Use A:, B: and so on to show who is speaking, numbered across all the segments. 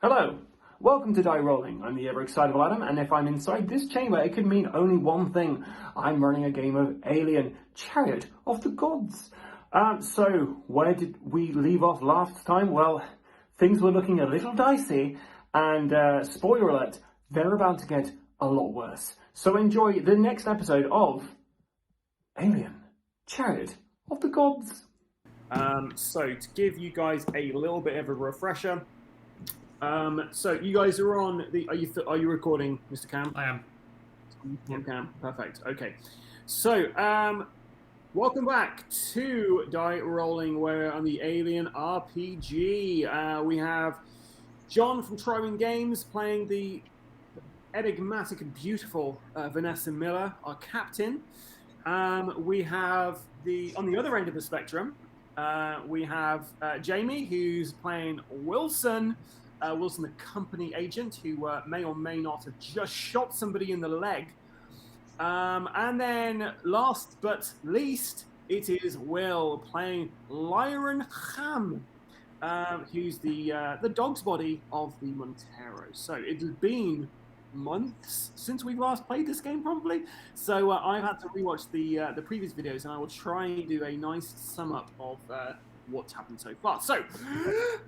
A: Hello, welcome to Die Rolling. I'm the ever-excitable Adam, and if I'm inside this chamber, it could mean only one thing. I'm running a game of Alien, Chariot of the Gods. So, where did we leave off last time? Well, things were looking a little dicey, and spoiler alert, they're about to get a lot worse. So enjoy the next episode of Alien, Chariot of the Gods. So, to give you guys a little bit of a refresher, so you guys are on the. Are you recording, Mr. Cam?
B: I am.
A: Cam. Perfect. Okay. So, welcome back to Die Rolling. We're on the Alien RPG. We have John from Trying Games playing the enigmatic and beautiful Vanessa Miller, our captain. We have on the other end of the spectrum. We have Jamie, who's playing Wilson. Wilson, the company agent, who may or may not have just shot somebody in the leg. And then, last but least, it is Will playing Cronus and Cham, who's the dog's body of the Montero. So it has been months since we've last played this game, probably. So I've had to rewatch the previous videos, and I will try and do a nice sum up of what's happened so far. So,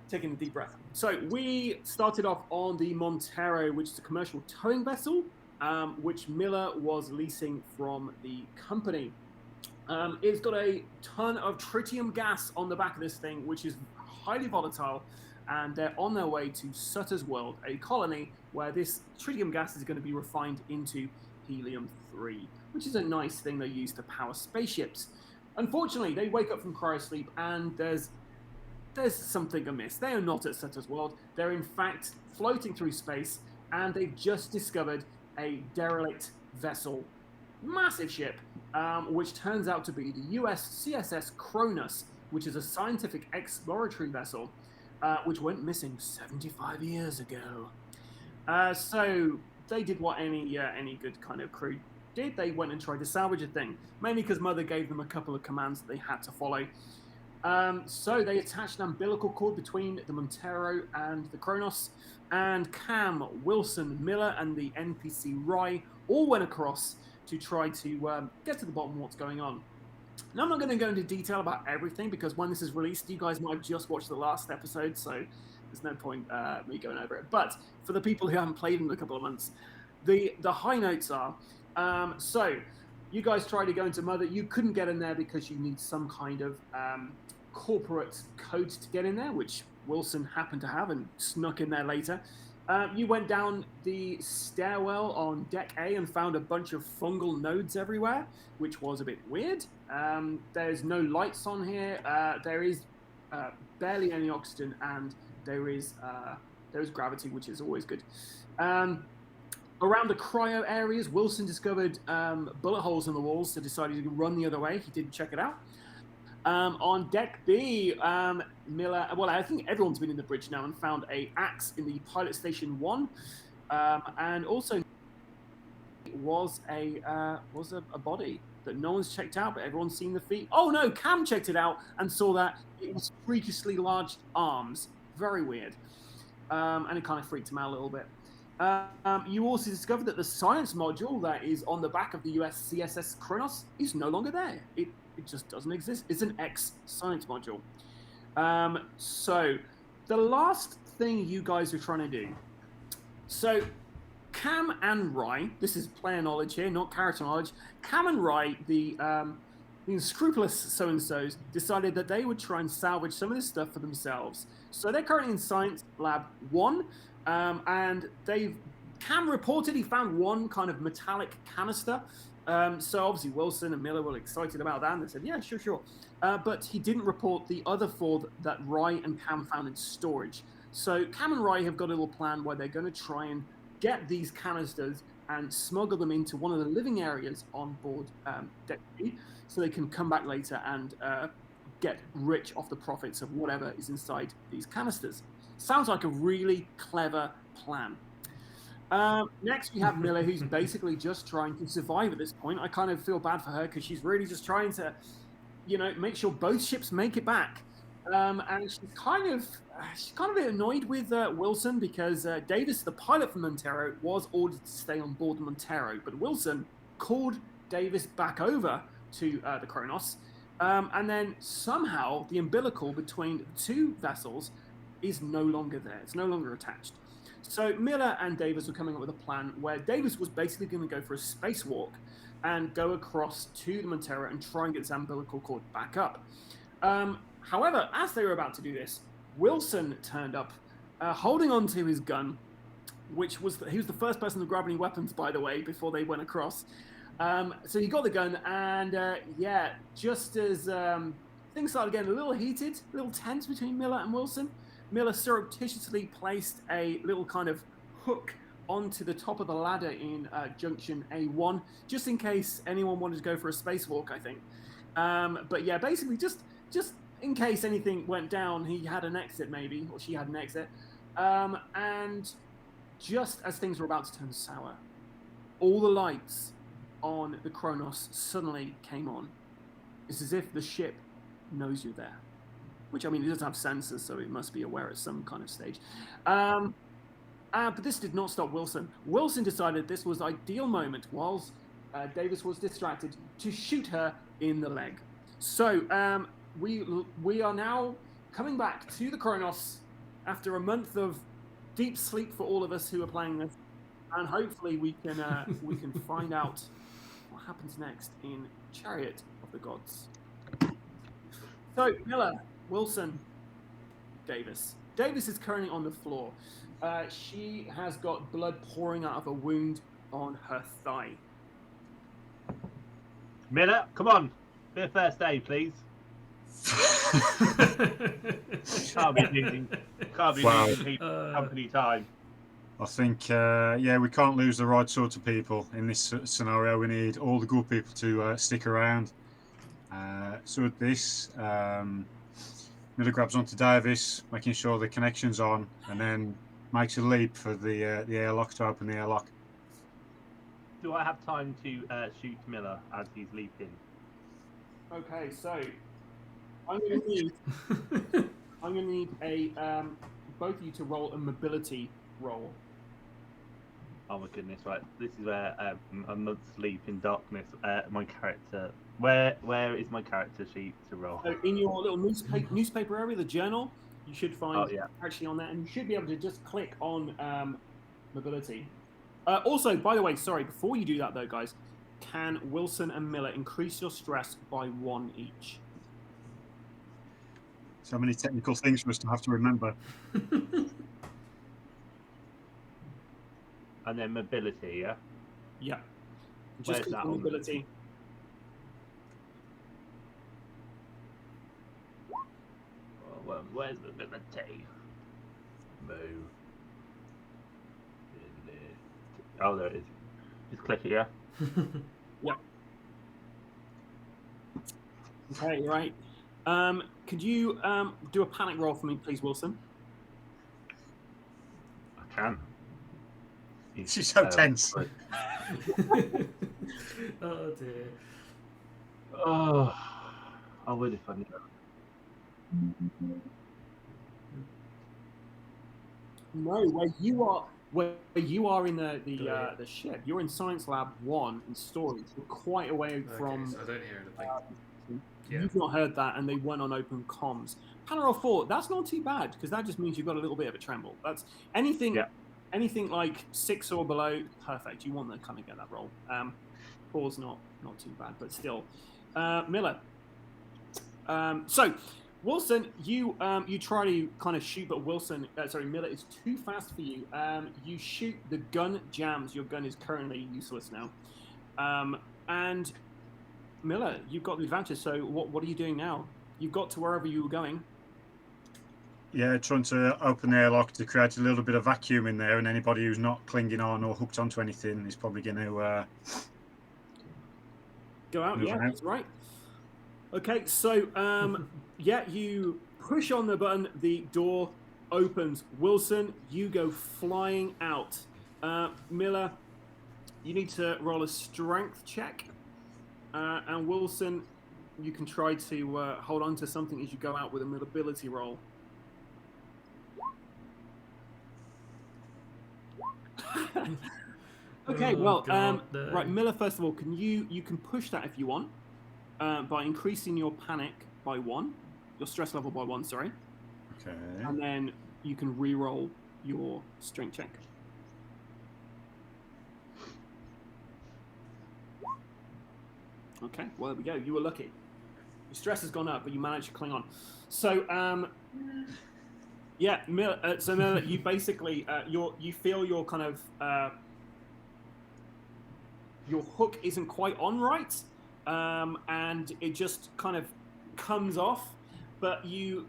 A: taking a deep breath. So we started off on the Montero, which is a commercial towing vessel, which Miller was leasing from the company. It's got a ton of tritium gas on the back of this thing, which is highly volatile, and they're on their way to Sutter's World, a colony where this tritium gas is going to be refined into helium-3, which is a nice thing they use to power spaceships. Unfortunately, they wake up from cryosleep and there's something amiss. They are not at Sutter's World. They're in fact floating through space, and they've just discovered a derelict vessel, massive ship, which turns out to be the US CSS Cronus, which is a scientific exploratory vessel, which went missing 75 years ago. So they did what any good kind of crew did. They went and tried to salvage a thing, mainly because Mother gave them a couple of commands that they had to follow. So they attached an umbilical cord between the Montero and the Cronus, and Cam, Wilson, Miller, and the NPC Rye all went across to try to get to the bottom of what's going on. Now, I'm not going to go into detail about everything, because when this is released, you guys might have just watched the last episode, so there's no point me going over it. But for the people who haven't played in a couple of months, the high notes are, so you guys tried to go into Mother. You couldn't get in there because you need some kind of corporate code to get in there, which Wilson happened to have and snuck in there later. You went down the stairwell on deck A and found a bunch of fungal nodes everywhere, which was a bit weird. There's no lights on here. There is barely any oxygen, and there is gravity, which is always good. Around the cryo areas, Wilson discovered bullet holes in the walls, so decided to run the other way. He didn't check it out. On deck B, Miller, well, I think everyone's been in the bridge now and found a axe in the pilot station 1, and also was a body that no one's checked out, but everyone's seen the feet. Oh no, Cam checked it out and saw that it was freakishly large arms. Very weird, and it kind of freaked him out a little bit. You also discovered that the science module that is on the back of the US CSS Cronus is no longer there. It just doesn't exist. It's an X-science module. So the last thing you guys are trying to do. So Cam and Rye, this is player knowledge here, not character knowledge. Cam and Rye, the unscrupulous so-and-sos, decided that they would try and salvage some of this stuff for themselves. So they're currently in Science Lab 1, and Cam reported he found one kind of metallic canister. So obviously Wilson and Miller were excited about that, and they said, yeah, sure. But he didn't report the other 4 that Rye and Cam found in storage. So Cam and Rye have got a little plan where they're going to try and get these canisters and smuggle them into one of the living areas on board Deck B, so they can come back later and get rich off the profits of whatever is inside these canisters. Sounds like a really clever plan. Next, we have Miller, who's basically just trying to survive at this point. I kind of feel bad for her because she's really just trying to, make sure both ships make it back. and she's kind of a bit annoyed with Wilson because Davis, the pilot from Montero, was ordered to stay on board the Montero, but Wilson called Davis back over to the Cronus, and then somehow the umbilical between the two vessels is no longer there. It's no longer attached. So Miller and Davis were coming up with a plan where Davis was basically going to go for a spacewalk and go across to the Montero and try and get this umbilical cord back up. However, as they were about to do this, Wilson turned up, holding on to his gun, which was he was the first person to grab any weapons, by the way, before they went across. So he got the gun, and just as things started getting a little heated, a little tense between Miller and Wilson, Miller surreptitiously placed a little kind of hook onto the top of the ladder in junction A1, just in case anyone wanted to go for a spacewalk, I think. But yeah, basically just in case anything went down, he had an exit maybe, or she had an exit. And just as things were about to turn sour, all the lights on the Cronus suddenly came on. It's as if the ship knows you're there. Which, I mean, it does have sensors, so it must be aware at some kind of stage. But this did not stop Wilson. Wilson decided this was ideal moment, whilst Davis was distracted, to shoot her in the leg. So we are now coming back to the Cronus after a month of deep sleep for all of us who are playing this, and hopefully we can find out what happens next in Chariot of the Gods. So Miller, Wilson, Davis. Davis is currently on the floor. She has got blood pouring out of a wound on her thigh.
B: Miller, come on. Bit of first aid, please. Can't be losing company time.
C: I think, we can't lose the right sort of people in this scenario. We need all the good people to stick around. So with this, Miller grabs onto Davis, making sure the connection's on, and then makes a leap for the airlock to open the airlock.
B: Do I have time to shoot Miller as he's leaping?
A: Okay, so I'm going to need a both of you to roll a mobility roll.
B: Oh my goodness! Right, this is where a month's sleep in darkness. My character. Where is my character sheet to roll?
A: So in your little newspaper area, the journal, you should find actually on that, and you should be able to just click on mobility. Also, by the way, sorry, before you do that though, guys, can Wilson and Miller increase your stress by 1 each?
C: So many technical things for us to have to remember.
B: And then mobility, yeah?
A: Yeah. Just
B: Where's that
A: mobility.
B: Well, where's mobility? Move. Oh, there it is. Just click it, yeah?
A: Yep. Okay, right. Could you do a panic roll for me, please, Wilson?
B: I can.
C: She's so tense.
D: Oh dear.
B: Oh, I would if I knew.
A: No, where you are in the ship. You're in Science Lab 1 in storage. You're quite away from.
D: So I don't hear anything.
A: You've not heard that, and they went on open comms. Panel 4, that's not too bad because that just means you've got a little bit of a tremble. That's anything. Yeah. Anything like 6 or below, perfect. You want to kind of get that roll. 4's not too bad, but still. Miller. So, Wilson, you try to kind of shoot, but Miller is too fast for you. You shoot, the gun jams. Your gun is currently useless now. And Miller, you've got the advantage. So, what are you doing now? You've got to wherever you were going.
C: Yeah, trying to open the airlock to create a little bit of vacuum in there, and anybody who's not clinging on or hooked onto anything is probably going to
A: go out. Yeah, that's right. Okay, so you push on the button, the door opens. Wilson, you go flying out. Miller, you need to roll a strength check, and Wilson, you can try to hold on to something as you go out with a mobility roll. Okay,
D: Oh,
A: well,
D: God, no.
A: right, Miller. First of all, you can push that if you want by increasing your panic by 1, your stress level by 1. Sorry,
C: Okay.
A: and then you can re-roll your strength check. Okay, well there we go. You were lucky. Your stress has gone up, but you managed to cling on. So, yeah, Miller. So Miller, you basically you feel your kind of your hook isn't quite on right, and it just kind of comes off, but you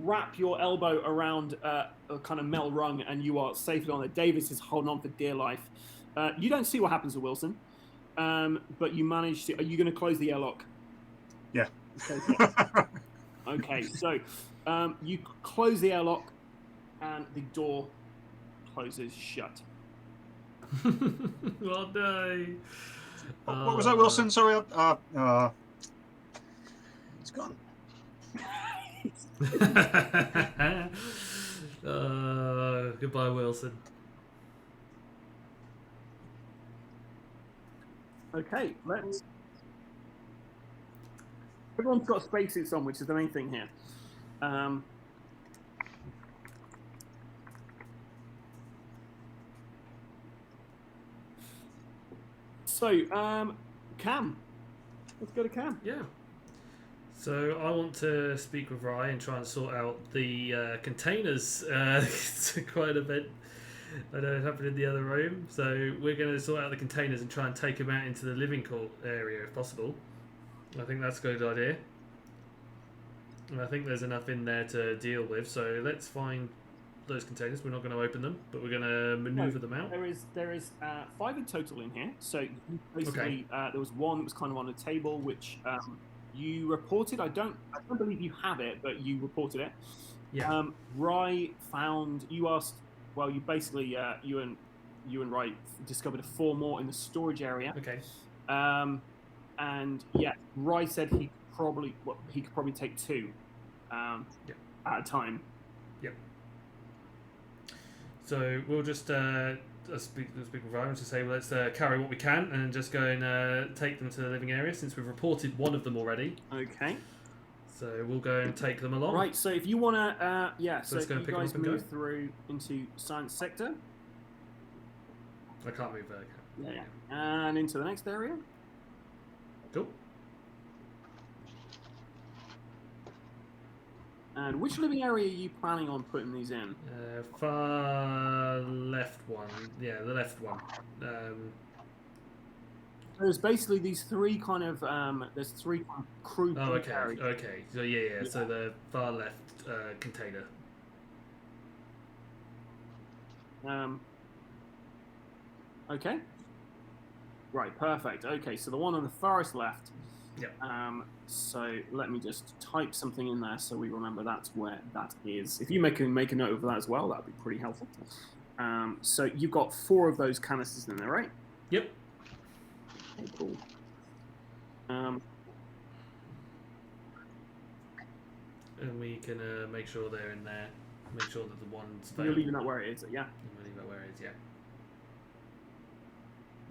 A: wrap your elbow around a kind of metal rung, and you are safely on it. Davis is holding on for dear life. You don't see what happens to Wilson. But you managed to. Are you going to close the airlock?
C: Yeah.
A: Okay, so you close the airlock, and the door closes shut.
D: Oh no.
C: What was that, Wilson? Sorry. It's gone.
D: Goodbye, Wilson.
A: Okay, let's. Everyone's got spacesuits on, which is the main thing here. So, Cam. Let's go to Cam.
D: Yeah. So I want to speak with Rye and try and sort out the containers. It's quite a bit. I know it happened in the other room. So we're going to sort out the containers and try and take them out into the living court area if possible. I think that's a good idea. And I think there's enough in there to deal with. So let's find those containers. We're not going to open them, but we're going to maneuver them out.
A: There is 5 in total in here. So basically, there was one that was kind of on the table, which you reported. I don't believe you have it, but you reported it.
D: Yeah.
A: Rye found. You asked. Well, you basically you and Rye discovered 4 more in the storage area.
D: Okay.
A: And yeah, Rye said he could probably take 2 at a time.
D: Yep. So we'll just speak with Rye and just say, well, let's carry what we can and just go and take them to the living area since we've reported one of them already.
A: Okay.
D: So we'll go and take them along.
A: Right. So if you want to, so
D: let's go
A: you
D: and pick
A: guys
D: them up and
A: move
D: go.
A: through into science sector.
D: I can't move there.
A: Yeah. And into the next area.
D: Cool.
A: And which living area are you planning on putting these in?
D: Far left one. Yeah, the left one.
A: There's basically these 3 kind of there's 3 kind of crew.
D: Oh, okay. Okay. So yeah. So the far left container.
A: Okay. Right. Perfect. Okay. So the one on the farthest left.
D: Yep.
A: So let me just type something in there so we remember that's where that is. If you make a note of that as well, that'd be pretty helpful. So you've got 4 of those canisters in there, right?
D: Yep.
A: Okay, cool.
D: And we can make sure they're in there. Make sure that the one's
A: You're
D: available.
A: leaving that where it is, yeah?
D: We'll leave it where it is, yeah.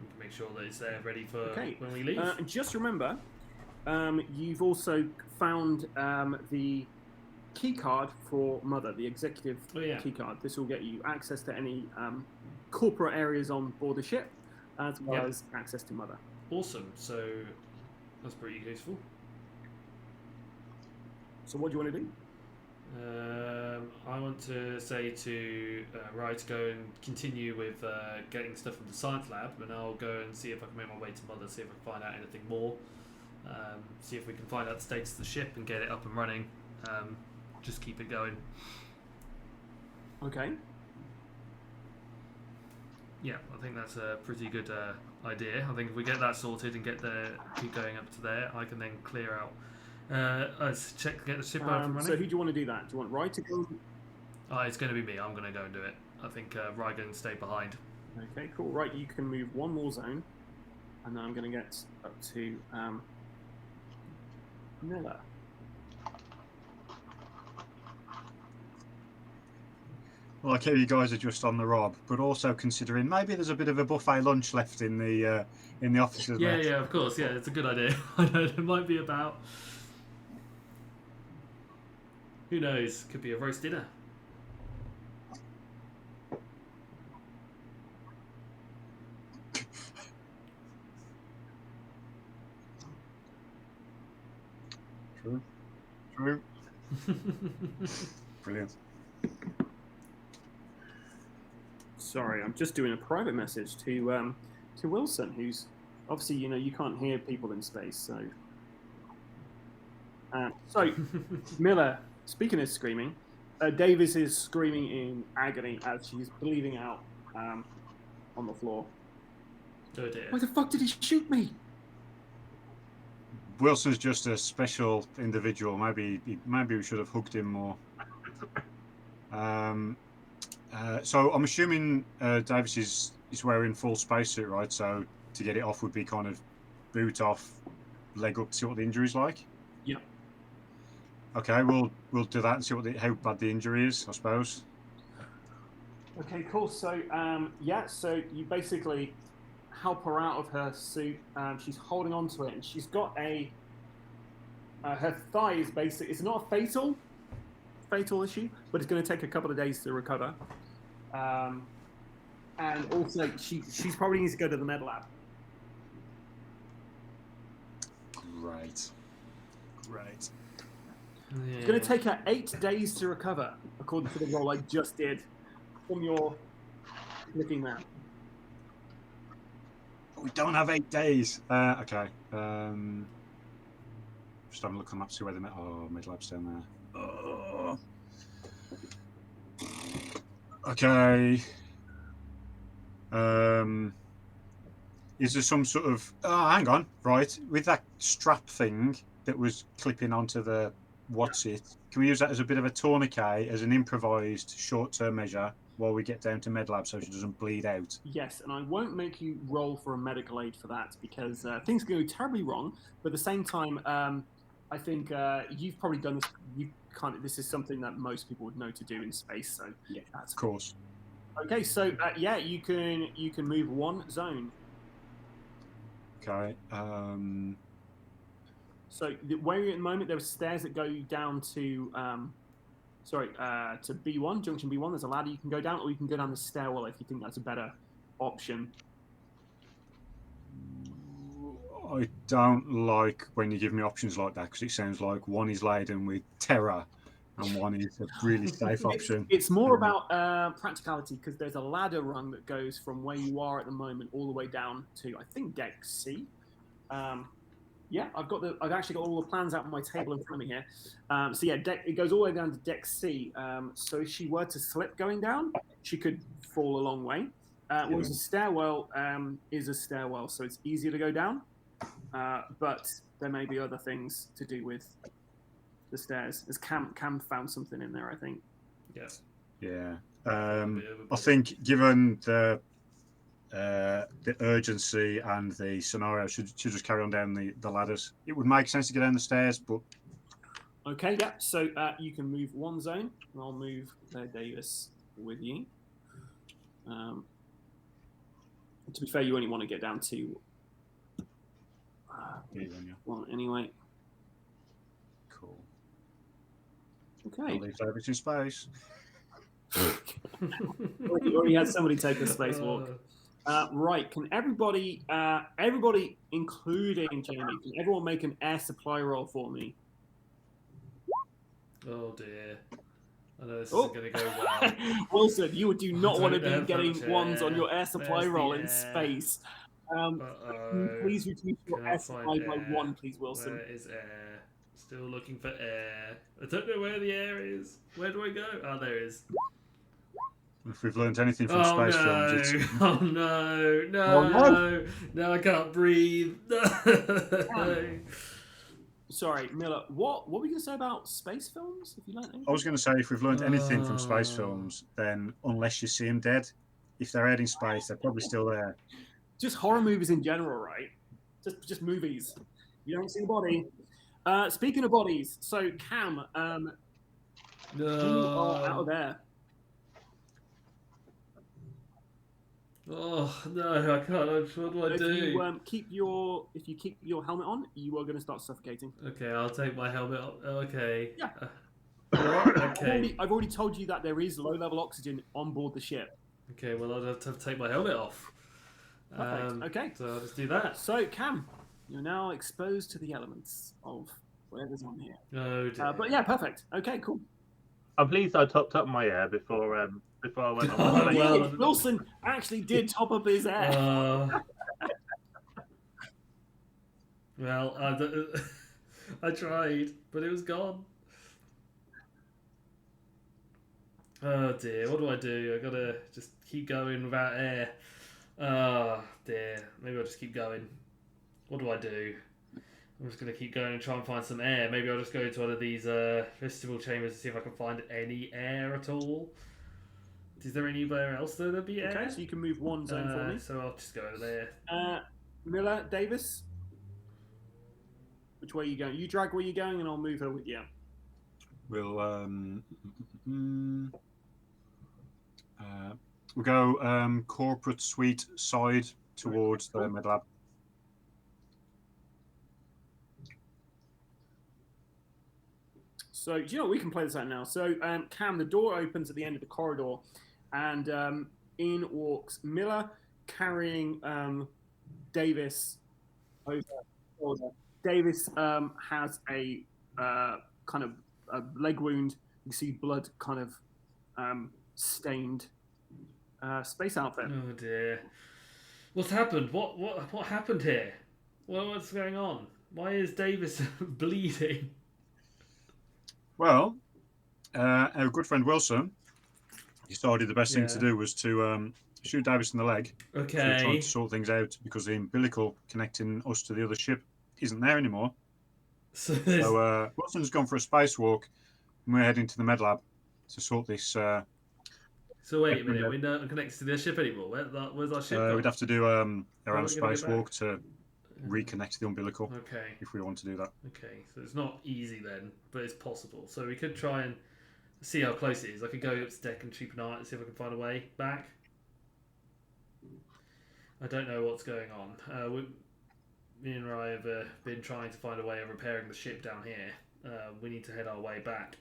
D: We can make sure that it's there ready for when we leave.
A: Just remember, you've also found the key card for Mother, the executive key card. This will get you access to any corporate areas on board the ship, as well as access to Mother.
D: Awesome. So that's pretty useful.
A: So what do you want to do?
D: I want to say to Rye to go and continue with getting stuff from the science lab, and I'll go and see if I can make my way to Mother, see if I can find out anything more, see if we can find out the status of the ship and get it up and running. Just keep it going.
A: Okay.
D: Yeah, I think that's a pretty good idea. I think if we get that sorted and keep going up to there, I can then clear out. Let's get the ship up and running.
A: So who do you want to do that? Do you want Rye to go?
D: It's going to be me. I'm going to go and do it. I think Rye can stay behind.
A: Okay, cool. Right, you can move 1 more zone, and then I'm going to get up to Miller.
C: Well, I hear you guys are just on the rob, but also considering maybe there's a bit of a buffet lunch left in the officers'
D: Yeah,
C: mess.
D: yeah, of course. Yeah, it's a good idea. I know there might be about. Who knows? Could be a roast dinner.
C: True. True. Brilliant.
A: Sorry, I'm just doing a private message to Wilson, who's obviously, you know, you can't hear people in space, so. So, Miller, speaking of screaming, Davis is screaming in agony as she's bleeding out on the floor.
D: Oh dear.
A: Why the fuck did he shoot me?
C: Wilson's just a special individual. Maybe we should have hugged him more. So I'm assuming Davis is wearing full spacesuit, right? So to get it off would be kind of boot off, leg up to see what the injury's like.
A: Yeah.
C: Okay, we'll do that and see how bad the injury is, I suppose.
A: Okay, cool. So yeah, so you basically help her out of her suit. She's holding on to it, and she's got her thigh is basically, it's not a fatal issue, but it's going to take a couple of days to recover. And also, she's probably needs to go to the med lab.
C: Great.
D: Yeah.
A: It's going to take her 8 days to recover, according to the roll I just did from your looking there.
C: We don't have 8 days. Okay. Just having a look on the map to see where the med lab's down there. Oh. Okay. Is there some sort of... Oh, hang on. Right. With that strap thing that was clipping onto the... What's it? Can we use that as a bit of a tourniquet, as an improvised short-term measure while we get down to med lab so she doesn't bleed out?
A: Yes, and I won't make you roll for a medical aid for that because things can go terribly wrong. But at the same time, I think you've probably done this. This is something that most people would know to do in space. So yeah, that's
C: Of course.
A: okay. So yeah, you can move one zone.
C: Okay.
A: So where you're at the moment, there are stairs that go down to to B1, junction B1. There's a ladder you can go down, or you can go down the stairwell if you think that's a better option.
C: I don't like when you give me options like that because it sounds like one is laden with terror and one is a really safe option.
A: It's more about practicality because there's a ladder rung that goes from where you are at the moment all the way down to, I think, deck C. Yeah, I've actually got all the plans out on my table in front of me here. So yeah, it goes all the way down to deck C. So if she were to slip going down, she could fall a long way. Whereas a stairwell is a stairwell, so it's easier to go down. But there may be other things to do with the stairs. As Cam found something in there, I think.
D: Yes.
C: Yeah. I think given the urgency and the scenario, should just carry on down the ladders. It would make sense to get down the stairs, but
A: okay, yeah. So you can move one zone, and I'll move Davis with you. To be fair, you only want to get down to one anyway.
C: Cool.
A: Okay.
C: I'll leave Davis in space.
A: already had somebody take a spacewalk. Right, can everybody, including Jamie, can everyone make an air supply roll for me?
D: Oh dear. I know this isn't going to go well.
A: Wilson, you do not want to be
D: have
A: getting
D: much
A: ones
D: air.
A: on your air supply
D: Where's the
A: roll in
D: air?
A: space.
D: Uh-oh.
A: Please reduce your
D: Cannot
A: air supply
D: find
A: by
D: air.
A: 1, please, Wilson.
D: Where is air? Still looking for air. I don't know where the air is. Where do I go? Oh, there it is.
C: If we've learned anything from space films, it's...
D: Oh no! No, I can't breathe. No.
A: Sorry, Miller. What were you going to say about space films? If you learned anything?
C: I was going to say, if we've learned anything from space films, then unless you see them dead, if they're out in space, they're probably still there.
A: Just horror movies in general, right? Just movies. You don't see the body. Speaking of bodies, so Cam, you are out of there.
D: Oh no, I can't. What do I
A: If
D: do?
A: you keep your helmet on, you are going to start suffocating.
D: Okay, I'll take my helmet off. Okay.
A: Yeah.
D: What? Okay.
A: I've already told you that there is low-level oxygen on board the ship.
D: Okay, well I'll have to take my helmet off.
A: Perfect. Okay.
D: So I'll just do that.
A: So Cam, you're now exposed to the elements of whatever's on here.
D: Oh dear.
A: But yeah, perfect. Okay, cool.
B: I'm pleased I topped up my air before I went on.
D: Oh,
B: my
D: well.
B: plane.
A: Wilson actually did top up his air.
D: Well, I tried, but it was gone. Oh dear, what do I do? I gotta just keep going without air. Oh dear, maybe I'll just keep going. What do I do? I'm just gonna keep going and try and find some air. Maybe I'll just go to one of these festival chambers and see if I can find any air at all. Is there anywhere else there'd be air?
A: Okay, so you can move one zone for me.
D: So I'll just go over there.
A: Miller, Davis, which way are you going? You drag where you're going, and I'll move her with you.
C: We'll go corporate suite side towards the med lab.
A: So, do you know what? We can play this out now. So, Cam, the door opens at the end of the corridor, and in walks Miller carrying Davis over the shoulder. Davis has a kind of a leg wound. You see blood kind of stained space outfit.
D: Oh dear. What's happened? What happened here? What's going on? Why is Davis bleeding?
C: Well, our good friend Wilson decided the best thing to do was to shoot Davis in the leg.
D: Okay.
C: So we're trying to sort things out because the umbilical connecting us to the other ship isn't there anymore.
D: So
C: Wilson's gone for a spacewalk, and we're heading to the med lab to sort this.
D: So wait a minute, we're not connected to the ship anymore. Where's our ship?
C: We'd have to do our own
D: are we gonna get
C: spacewalk
D: back?
C: to reconnect the umbilical
D: Okay.
C: if we want to do that.
D: Okay, so it's not easy then, but it's possible. So we could try and see how close it is. I could go up to deck and keep an eye and see if I can find a way back. I don't know what's going on. Me and Rai have been trying to find a way of repairing the ship down here. We need to head our way back.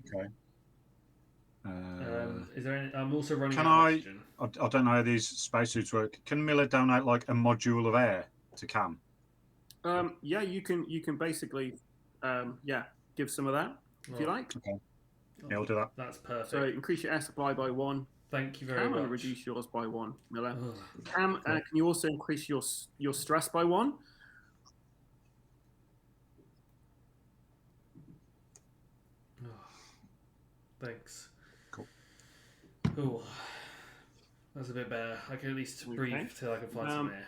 C: Okay.
D: Is there any? I'm also running.
C: Can
D: out of
C: I-
D: oxygen.
C: I don't know how these spacesuits work. Can Miller donate like a module of air to Cam?
A: Yeah, you can basically give some of that if you like.
C: Okay. Yeah, I'll do that.
D: That's perfect.
A: So increase your air supply by 1.
D: Thank you very
A: Cam,
D: much.
A: and reduce yours by 1, Miller.
D: Ugh.
A: Cam, can you also increase your stress by 1?
D: Thanks.
C: Cool.
D: Oh, that's a bit better. I can at least breathe till I can find some air.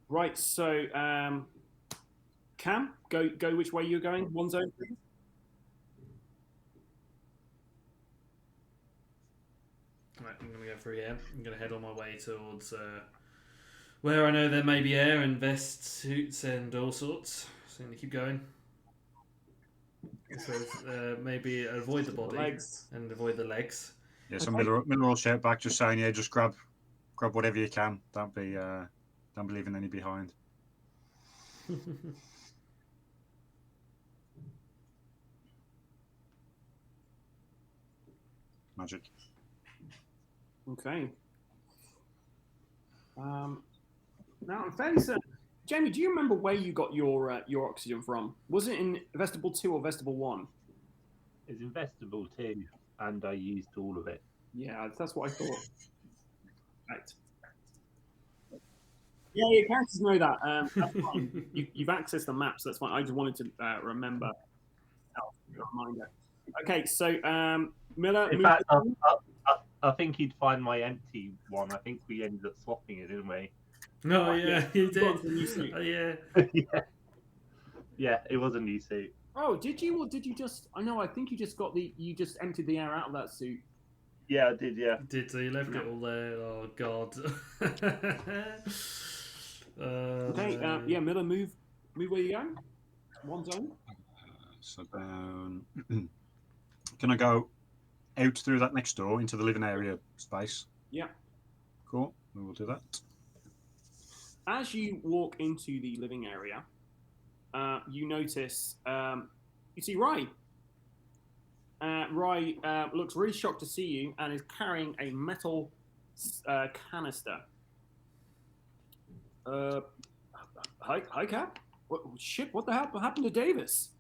A: Right. So, Cam, go which way you're going. 1 zone, please.
D: Right, I'm gonna go through here. I'm gonna head on my way towards where I know there may be air and vest suits and all sorts. So I'm gonna keep going. So maybe avoid the body
A: Legs.
D: and avoid the legs.
C: Yeah, so
A: Okay.
C: Miller will shout back, just saying, yeah, just grab whatever you can. Don't be leaving any behind. Magic.
A: Okay. Now I'm fairly certain. Jamie, do you remember where you got your oxygen from? Was it in vestibule 2 or vestibule 1?
B: It's in vestibule 2, and I used all of it.
A: Yeah, that's what I thought. Right. Yeah, your characters know that. That's fine. You've accessed the maps. That's fine. I just wanted to remember. Reminder. Okay, so Miller.
B: In fact, I think he'd find my empty one. I think we ended up swapping it, didn't we?
D: No, yeah, you
A: Got the new
D: did.
A: suit.
D: Yeah.
B: Yeah, it was a new suit.
A: Oh, did you, or did you just? I know. I think you just you just emptied the air out of that suit.
B: Yeah, I did. Yeah.
D: Did so you left it all there? Oh God.
A: Okay, yeah, Miller, move where you go. One zone.
C: So down. Can I go out through that next door into the living area space?
A: Yeah.
C: Cool. We will do that.
A: As you walk into the living area, you notice you see Rye. Rye looks really shocked to see you and is carrying a metal canister. Hi, Cap. What the hell happened to Davis?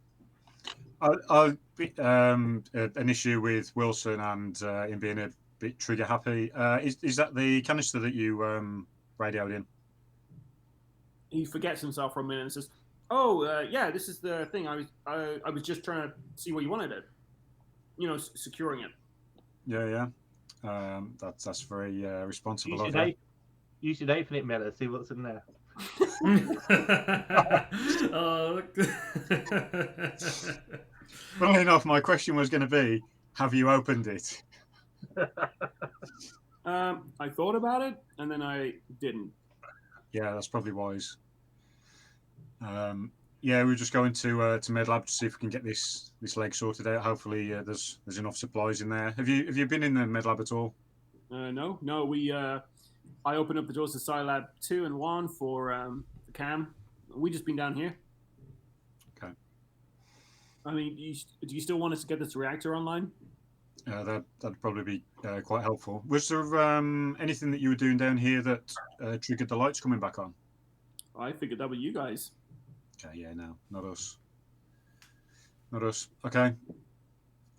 C: An issue with Wilson and him being a bit trigger happy. Is that the canister that you radioed in?
A: He forgets himself for a minute and says, "Oh, yeah, this is the thing. I was just trying to see what you wanted it. You know, securing it."
C: Yeah. That's very responsible of you.
B: You should open it, Miller. See what's in there.
D: Oh,
C: Funnily enough, my question was going to be, have you opened it?
A: I thought about it, and then I didn't.
C: Yeah, that's probably wise. Yeah, we're just going to MedLab to see if we can get this leg sorted out. Hopefully, there's enough supplies in there. Have you been in the MedLab at all?
A: No. I opened up the doors to Scilab 2 and 1 for Cam. We just been down here.
C: Okay.
A: I mean, do you still want us to get this reactor online?
C: That'd probably be quite helpful. Was there anything that you were doing down here that triggered the lights coming back on?
A: I figured that was you guys.
C: Okay, yeah, no, not us. Not us. Okay.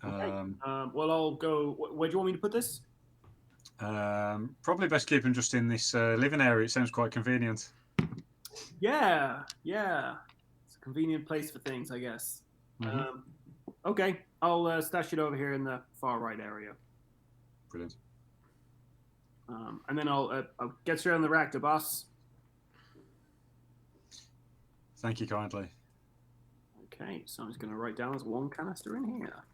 A: Okay. Well, I'll go. Where do you want me to put this?
C: Probably best keep him just in this living area. It sounds quite convenient.
A: Yeah. It's a convenient place for things, I guess.
C: Mm-hmm.
A: Okay, I'll stash it over here in the far right area.
C: Brilliant.
A: And then I'll get you on the reactor, boss.
C: Thank you kindly.
A: Okay, so I'm just going to write down there's one canister in here.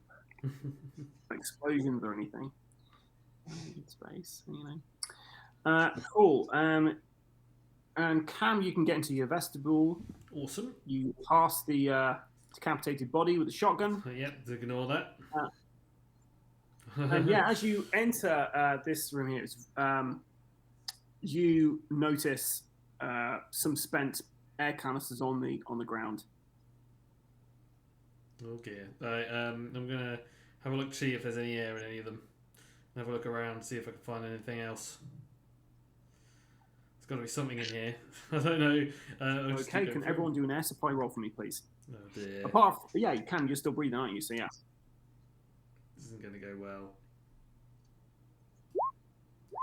A: Explosions or anything. Space, you know. Cool. And Cam, you can get into your vestibule.
D: Awesome.
A: You pass the decapitated body with the shotgun.
D: Yep, ignore that.
A: And yeah, as you enter this room here, you notice some spent air canisters on the ground.
D: Okay. I'm gonna have a look, see if there's any air in any of them. Have a look around, see if I can find anything else. There's got to be something in here. I don't know.
A: Okay, can everyone do an air supply roll for me, please?
D: Oh dear.
A: Yeah, you can. You're still breathing, aren't you? So yeah.
D: This isn't going to go well.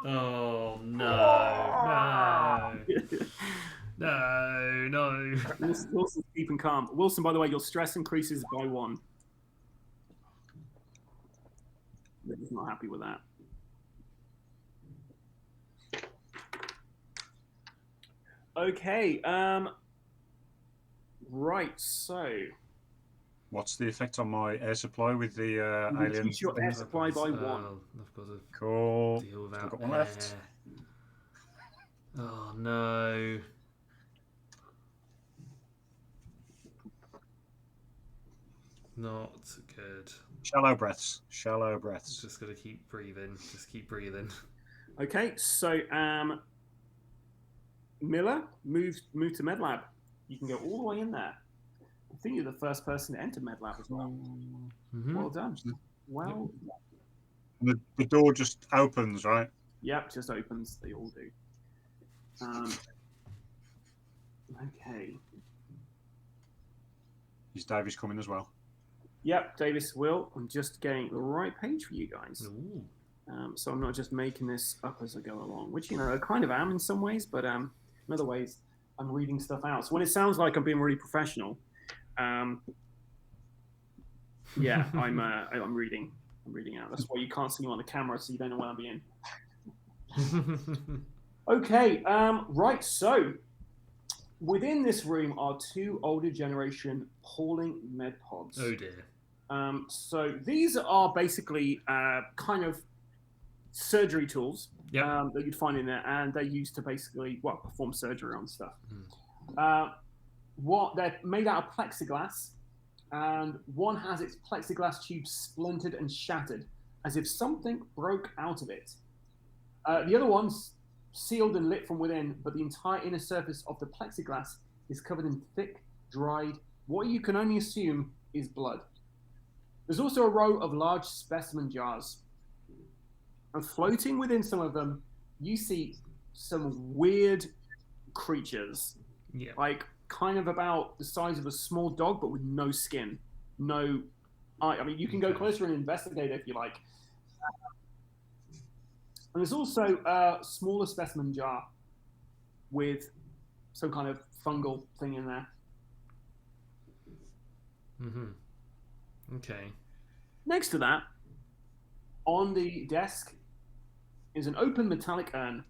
D: Oh no! No!
A: Wilson's keeping calm. Wilson, by the way, your stress increases by 1. He's not happy with that. Okay. Right. So.
C: What's the effect on my air supply with the alien?
A: Reduce your air supply by 1.
D: I've got to
C: Cool.
D: deal without
C: I've got one
D: air.
C: left.
D: Oh no! Not good.
C: Shallow breaths. Shallow breaths.
D: Just gotta keep breathing. Just keep breathing.
A: Okay. So Miller, move to MedLab. You can go all the way in there. I think you're the first person to enter MedLab as well.
D: Mm-hmm.
A: Well done. Well.
C: The door just opens, right?
A: Yep, just opens. They all do. Okay.
C: Is Davies coming as well?
A: Yep, Davis will. I'm just getting the right page for you guys.
D: Ooh.
A: So I'm not just making this up as I go along, which, I kind of am in some ways, but in other ways, I'm reading stuff out. So when it sounds like I'm being really professional, yeah, I'm reading. I'm reading out. That's why you can't see me on the camera, so you don't know where I'm being. Okay, right. So within this room are 2 older generation Pauling med pods.
D: Oh dear.
A: So these are basically kind of surgery tools
D: Yep.
A: that you'd find in there, and they're used to basically perform surgery on stuff. What they're made out of plexiglass, and one has its plexiglass tube splintered and shattered, as if something broke out of it. The other one's sealed and lit from within, but the entire inner surface of the plexiglass is covered in thick, dried, what you can only assume is blood. There's also a row of large specimen jars. And floating within some of them, you see some weird creatures.
D: Yeah.
A: Like, kind of about the size of a small dog, but with no skin. No eye. I mean, you can go closer and investigate if you like. And there's also a smaller specimen jar with some kind of fungal thing in there.
D: Okay.
A: Next to that, on the desk, is an open metallic urn.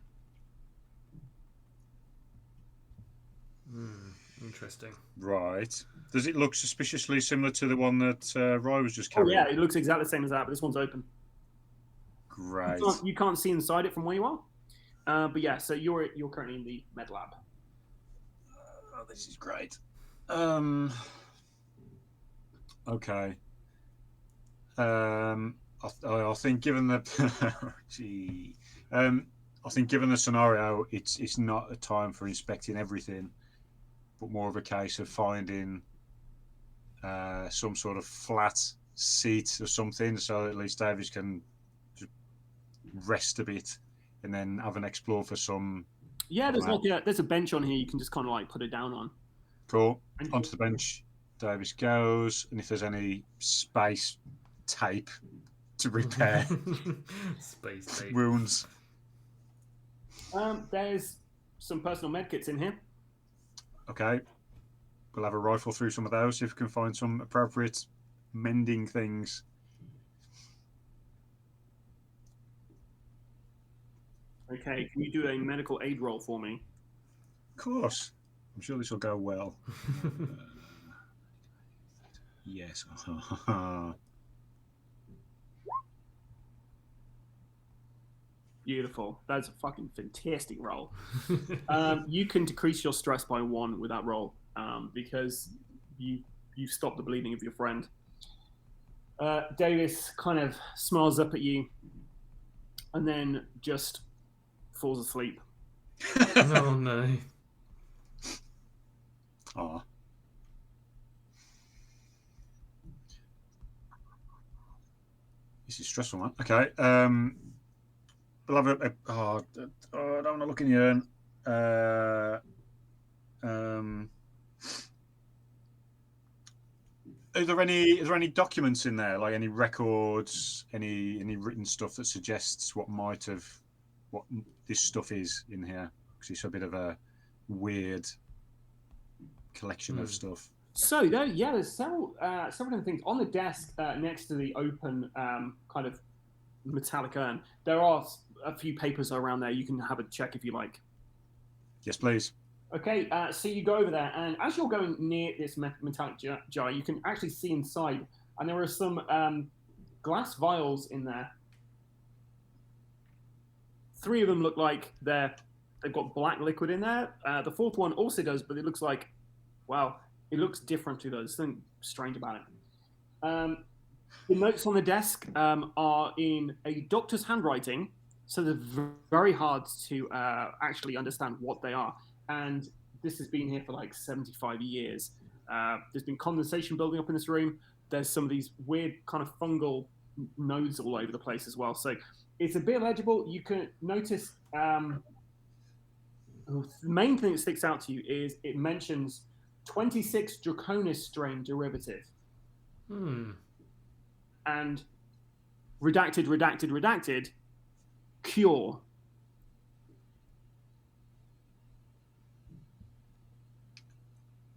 D: Interesting.
C: Right. Does it look suspiciously similar to the one that Roy was just
A: Oh
C: carrying?
A: yeah, it looks exactly the same as that, but this one's open.
C: Great.
A: You can't see inside it from where you are. But yeah, so you're currently in the med lab.
C: Oh, this is great. Okay. I think given the I think given the scenario, it's not a time for inspecting everything, but more of a case of finding some sort of flat seat or something, so at least Davis can just rest a bit and then have an explore for some.
A: Yeah, there's a bench on here you can just kind of like put it down on.
C: Cool. Onto the bench, Davis goes, and if there's any space tape to repair
D: space tape
C: wounds.
A: There's some personal medkits in here.
C: Okay. We'll have a rifle through some of those, see if we can find some appropriate mending things.
A: Okay, can you do a medical aid roll for me?
C: Of course. I'm sure this will go well. Yes.
A: Beautiful. That's a fucking fantastic roll. You can decrease your stress by 1 with that roll because you stopped the bleeding of your friend. Davis kind of smiles up at you and then just falls asleep.
D: Oh no.
C: Aw. This is stressful, man. Okay. We'll have I don't want to look in the urn. Are there any documents in there, like any records, any written stuff that suggests what this stuff is in here? Because it's a bit of a weird collection of stuff.
A: So there's several different things on the desk next to the open kind of metallic urn. There are a few papers around there. You can have a check if you like.
C: Yes, please.
A: Okay, so you go over there, and as you're going near this metallic jar, you can actually see inside, and there are some glass vials in there. 3 of them look like they've got black liquid in there. The 4th one also does, but it looks like, wow, it looks different to those. Something strange about it. The notes on the desk are in a doctor's handwriting, so they're very hard to actually understand what they are. And this has been here for like 75 years. There's been condensation building up in this room. There's some of these weird kind of fungal nodes all over the place as well. So it's a bit illegible. You can notice the main thing that sticks out to you is it mentions 26 Draconis strain derivative. And redacted, cure.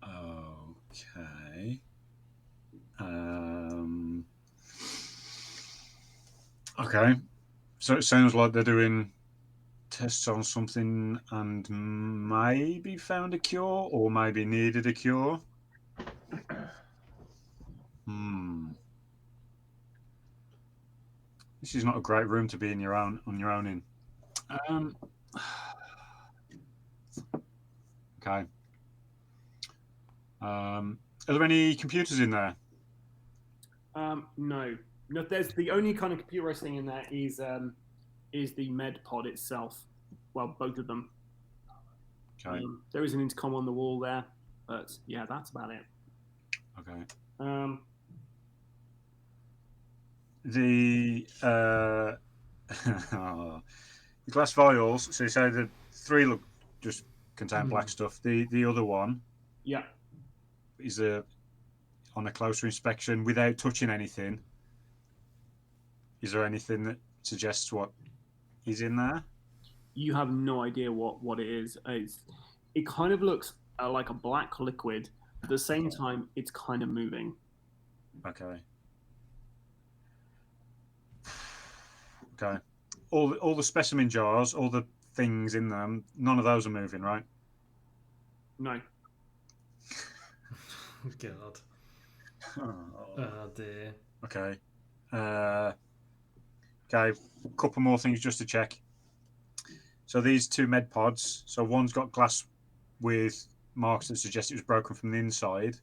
C: Okay. Okay. So it sounds like they're doing tests on something and maybe found a cure or maybe needed a cure. This is not a great room to be in your own on your own in. Okay. Are there any computers in there?
A: No. No. There's the only kind of computerized thing in there is the med pod itself. Well, both of them.
C: Okay.
A: There is an intercom on the wall there, but yeah, that's about it.
C: Okay.
A: Um,
C: The the glass vials. So you say the 3 look just contain black stuff. The other one
A: yeah.
C: is on a closer inspection without touching anything. Is there anything that suggests what is in there?
A: You have no idea what it is. It kind of looks like a black liquid. At the same time, it's kind of moving.
C: Okay. Okay. All the specimen jars, all the things in them, none of those are moving, right?
A: No.
D: God. Oh dear.
C: Okay. Okay. A couple more things just to check. So these 2 med pods. So one's got glass with marks that suggest it was broken from the inside.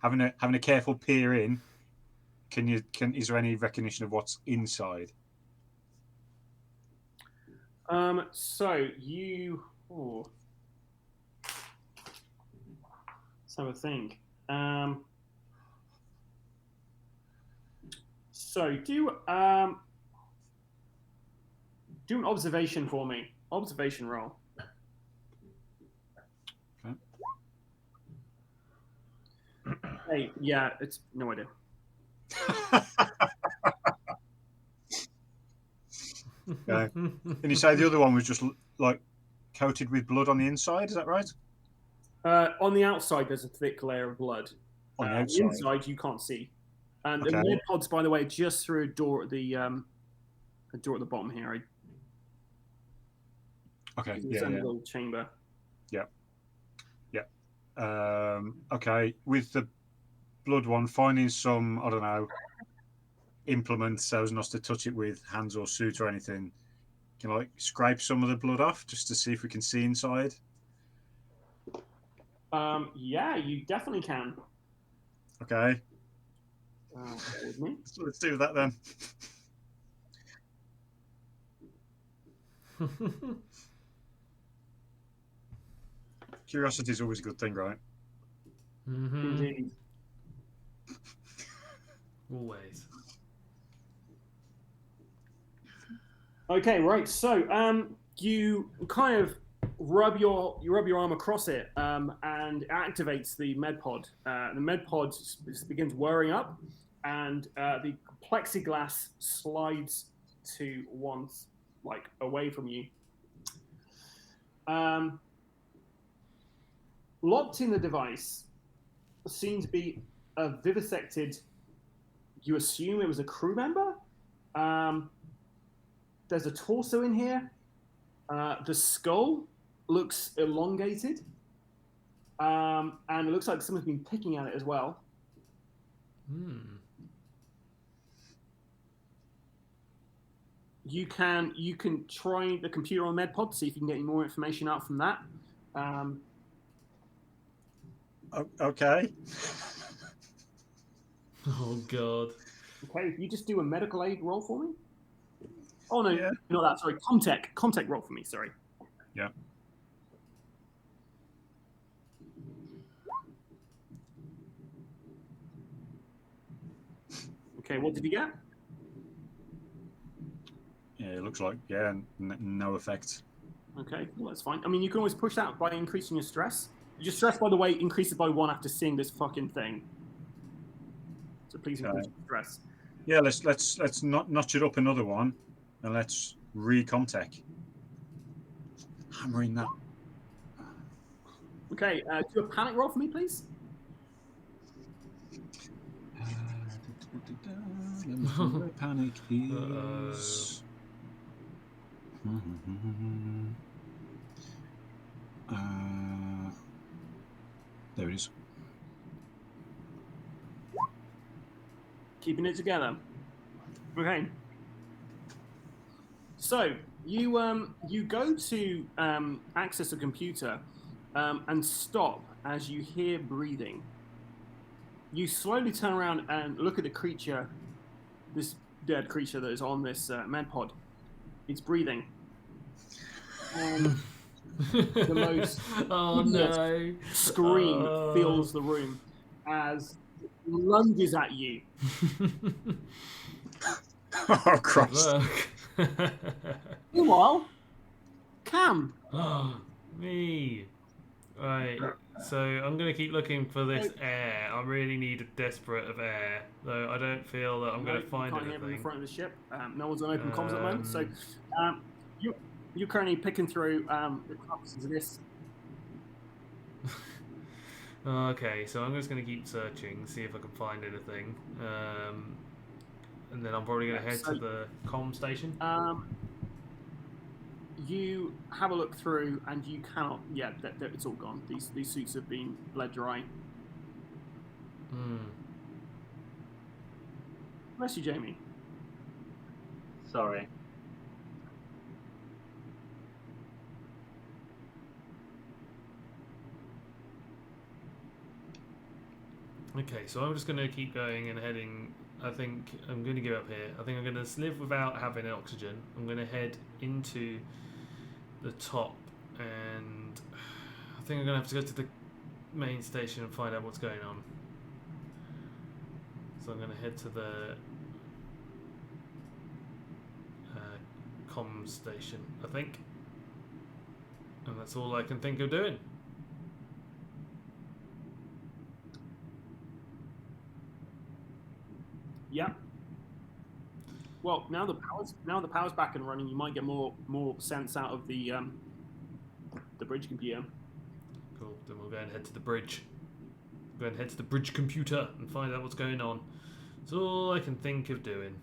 C: Having a careful peer in, is there any recognition of what's inside?
A: So you. Oh. Let's have a think. So do an observation for me. Observation roll.
C: Okay.
A: Hey, yeah, it's no idea.
C: Okay. Can you say the other one was just like coated with blood on the inside? Is that right?
A: On the outside, there's a thick layer of blood.
C: On the
A: The
C: outside.
A: inside, you can't see. And the
C: Okay.
A: med pods, by the way, just through a door at the bottom here.
C: Okay.
A: It's
C: Yeah.
A: a
C: Yeah.
A: little chamber.
C: Yeah. Okay. With the blood one, finding some, I don't know, implement so as not to touch it with hands or suit or anything. Can I like scrape some of the blood off just to see if we can see inside?
A: Yeah, you definitely can.
C: Okay.
A: Bear with me.
C: So let's do that then. Curiosity is always a good thing, right?
A: Indeed.
D: Always.
A: Okay, right. So, you kind of rub your arm across it, and it activates the med pod. The med pod begins whirring up, and the plexiglass slides to one, like away from you. Locked in the device seemed to be a vivisected. You assume it was a crew member. There's a torso in here. The skull looks elongated, and it looks like someone's been picking at it as well. You can try the computer on MedPod, see if you can get any more information out from that.
C: Okay.
D: Oh God.
A: Okay, if you just do a medical aid roll for me. Oh no,
C: Yeah.
A: not that. Sorry, Comtech roll for me. Sorry.
C: Yeah.
A: Okay, what did you get?
C: Yeah, it looks like no effect.
A: Okay, well that's fine. I mean, you can always push that by increasing your stress. Your stress, by the way, increases by 1 after seeing this fucking thing. So please increase your stress.
C: Yeah, let's not notch it up another one, and let's re-Comtech. Hammering that.
A: Okay, do a panic roll for me, please.
C: Panic is. There it is.
A: Keeping it together. Okay. So you go to access a computer and stop as you hear breathing. You slowly turn around and look at the creature, this dead creature that is on this med pod. It's breathing. And the most
D: oh
A: hideous
D: no!
A: scream fills the room as it lunges at you.
C: Oh, Christ.
D: Look.
A: Meanwhile, Cam.
D: Me. Right. So I'm gonna keep looking for this air. I really need a desperate of air, though I don't feel that I'm gonna find
A: you can't hear from the
D: anything.
A: front of the ship. No one's on open comms at the moment, so you're currently picking through the crevices of this.
D: Okay, so I'm just gonna keep searching, see if I can find anything, and then I'm probably gonna head to the comm station.
A: You have a look through, and you cannot. Yeah, it's all gone. These suits have been bled dry. Bless you, Jamie.
B: Sorry.
D: Okay, so I'm just going to keep going and heading. I think I'm going to give up here. I think I'm going to live without having oxygen. I'm going to head into the top, and I think I'm going to have to go to the main station and find out what's going on. So I'm going to head to the comm station, I think. And that's all I can think of doing.
A: Yeah. Well, now the power's back and running. You might get more sense out of the bridge computer.
D: Cool. Then we'll go and head to the bridge. Go and head to the bridge computer and find out what's going on. That's all I can think of doing.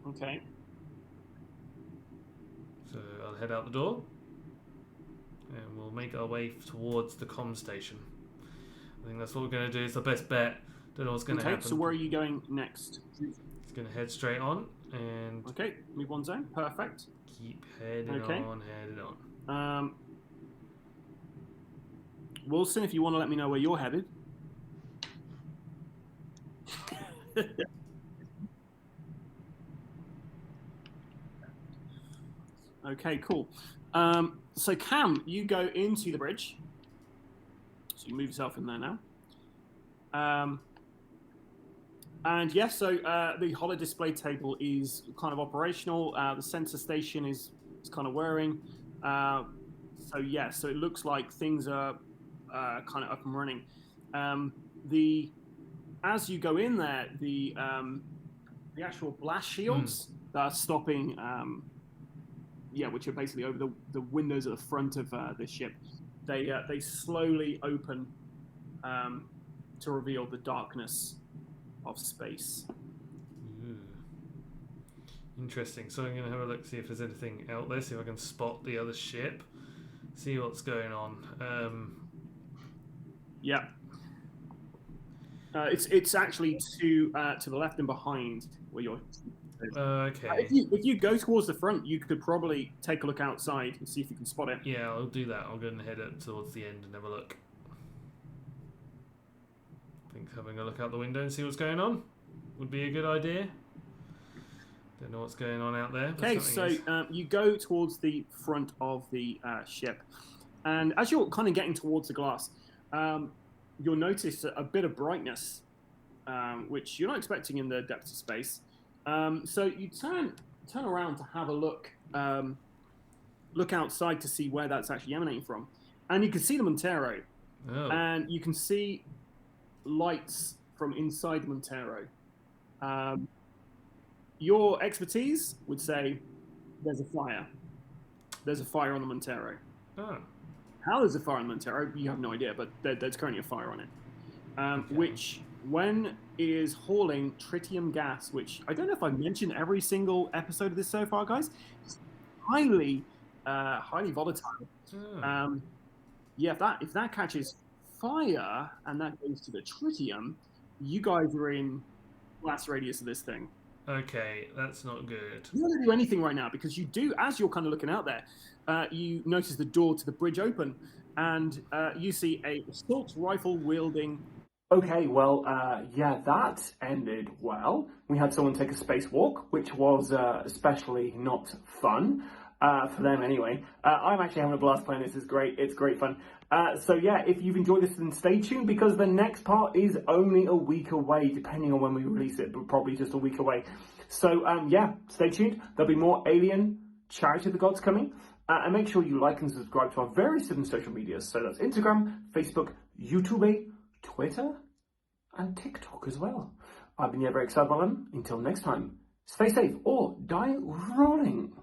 A: Okay.
D: So I'll head out the door. And we'll make our way towards the comm station. I think that's what we're going to do. It's the best bet. Don't know what's going to happen.
A: So where are you going next?
D: It's going to head straight on and...
A: Okay, move one zone. Perfect.
D: Keep heading on.
A: Wilson, if you want to let me know where you're headed. Okay, cool. So Cam, you go into the bridge. So you move yourself in there now. And yes, so the holo display table is kind of operational. The sensor station is kind of whirring. So yeah, so it looks like things are kind of up and running. As you go in there, the actual blast shields that are stopping, which are basically over the windows at the front of the ship, they slowly open to reveal the darkness of space.
D: Ooh. Interesting. So I'm going to have a look, see if there's anything out there, see if I can spot the other ship, see what's going on.
A: Yeah. It's actually to the left and behind where you're.
D: Okay.
A: If you go towards the front, you could probably take a look outside and see if you can spot it.
D: Yeah, I'll do that. I'll go and head up towards the end and have a look. I think having a look out the window and see what's going on would be a good idea. Don't know what's going on out there.
A: Okay, so you go towards the front of the ship, and as you're kind of getting towards the glass, you'll notice a bit of brightness, which you're not expecting in the depths of space. So you turn around to have a look outside to see where that's actually emanating from, and you can see the Montero, and you can see lights from inside the Montero. Your expertise would say there's a fire. There's a fire on the Montero.
D: Oh.
A: How there's a fire on the Montero, you have no idea, but there's currently a fire on it, which when is hauling tritium gas, which I don't know if I've mentioned every single episode of this so far, guys. It's highly volatile. If that catches fire and that goes to the tritium, you guys are in blast radius of this thing.
D: Okay, that's not good.
A: You don't want to do anything right now because you do, as you're kind of looking out there, you notice the door to the bridge open, and you see a assault rifle wielding. Okay, well, yeah, that ended well. We had someone take a spacewalk, which was especially not fun for them anyway. I'm actually having a blast playing this. It's great. It's great fun. So yeah, if you've enjoyed this, then stay tuned because the next part is only a week away, depending on when we release it, but probably just a week away. So yeah, stay tuned. There'll be more Alien Charity of the Gods coming. And make sure you like and subscribe to our various different social medias. So that's Instagram, Facebook, YouTube, Twitter, and TikTok as well. I've been your very excited. Until next time, stay safe or die rolling.